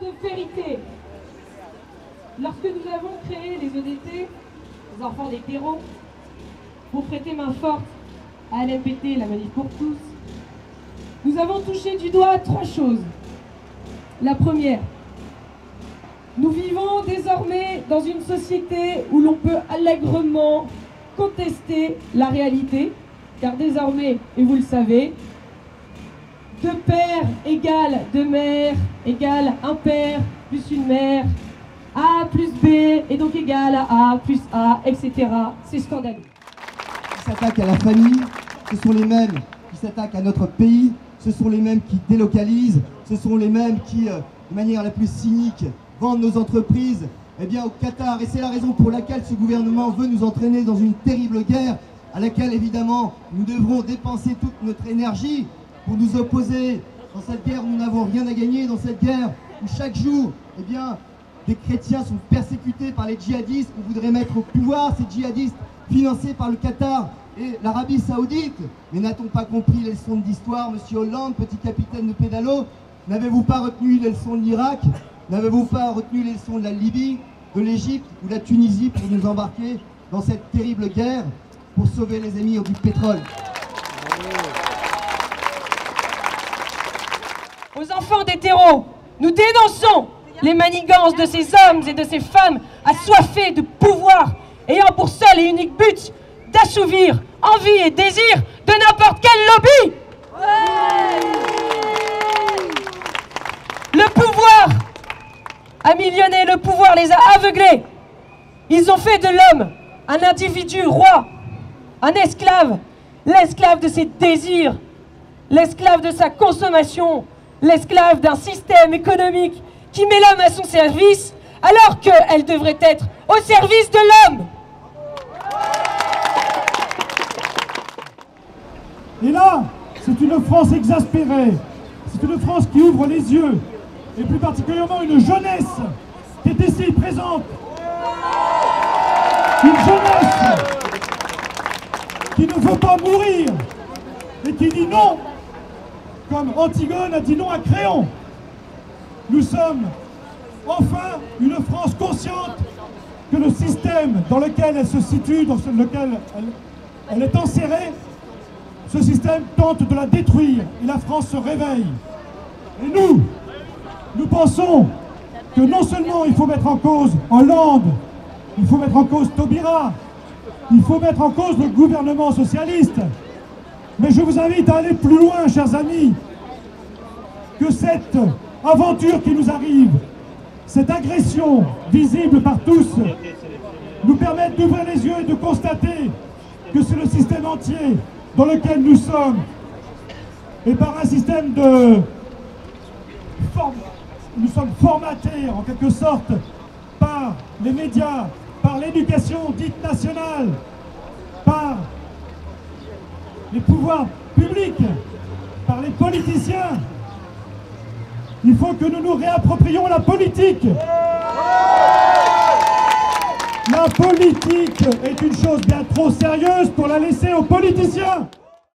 de vérité. Lorsque nous avons créé les EDT, les enfants des terreaux, pour prêter main forte à LMPT, la Manif pour tous, nous avons touché du doigt 3 choses. La première, nous vivons désormais dans une société où l'on peut allègrement contester la réalité, car désormais, et vous le savez, 2 pères égale 2 mères égale 1 père plus une mère, A plus B est donc égal à A plus A, etc. C'est scandaleux. Qui s'attaquent à la famille, ce sont les mêmes qui s'attaquent à notre pays, ce sont les mêmes qui délocalisent, ce sont les mêmes qui, de manière la plus cynique, vendent nos entreprises au Qatar. Et c'est la raison pour laquelle ce gouvernement veut nous entraîner dans une terrible guerre à laquelle, évidemment, nous devrons dépenser toute notre énergie pour nous opposer. Dans cette guerre, nous n'avons rien à gagner. Dans cette guerre où chaque jour, des chrétiens sont persécutés par les djihadistes qu'on voudrait mettre au pouvoir, ces djihadistes financés par le Qatar et l'Arabie Saoudite. Mais n'a-t-on pas compris les leçons d'histoire, monsieur Hollande, petit capitaine de pédalo? N'avez-vous pas retenu les leçons de l'Irak? N'avez-vous pas retenu les leçons de la Libye, de l'Égypte ou de la Tunisie pour nous embarquer dans cette terrible guerre pour sauver les émirs du pétrole? Aux enfants des terreaux, nous dénonçons les manigances de ces hommes et de ces femmes assoiffés de pouvoir, ayant pour seul et unique but d'assouvir envie et désir de n'importe quel lobby. Le pouvoir a millionné, le pouvoir les a aveuglés. Ils ont fait de l'homme un individu roi, un esclave, l'esclave de ses désirs, l'esclave de sa consommation, l'esclave d'un système économique qui met l'homme à son service alors qu'elle devrait être au service de l'homme. Et là, c'est une France exaspérée, c'est une France qui ouvre les yeux, et plus particulièrement une jeunesse qui est ici présente. Une jeunesse qui ne veut pas mourir et qui dit non, comme Antigone a dit non à Créon. Nous sommes enfin une France consciente que le système dans lequel elle se situe, dans lequel elle est enserrée, ce système tente de la détruire et la France se réveille. Et nous pensons que non seulement il faut mettre en cause Hollande, il faut mettre en cause Taubira, il faut mettre en cause le gouvernement socialiste, mais je vous invite à aller plus loin, chers amis, que cette aventure qui nous arrive, cette agression visible par tous, nous permette d'ouvrir les yeux et de constater que c'est le système entier dans lequel nous sommes, et par un système nous sommes formatés en quelque sorte par les médias, par l'éducation dite nationale, par les pouvoirs publics, par les politiciens. Il faut que nous nous réapproprions la politique. La politique est une chose bien trop sérieuse pour la laisser aux politiciens.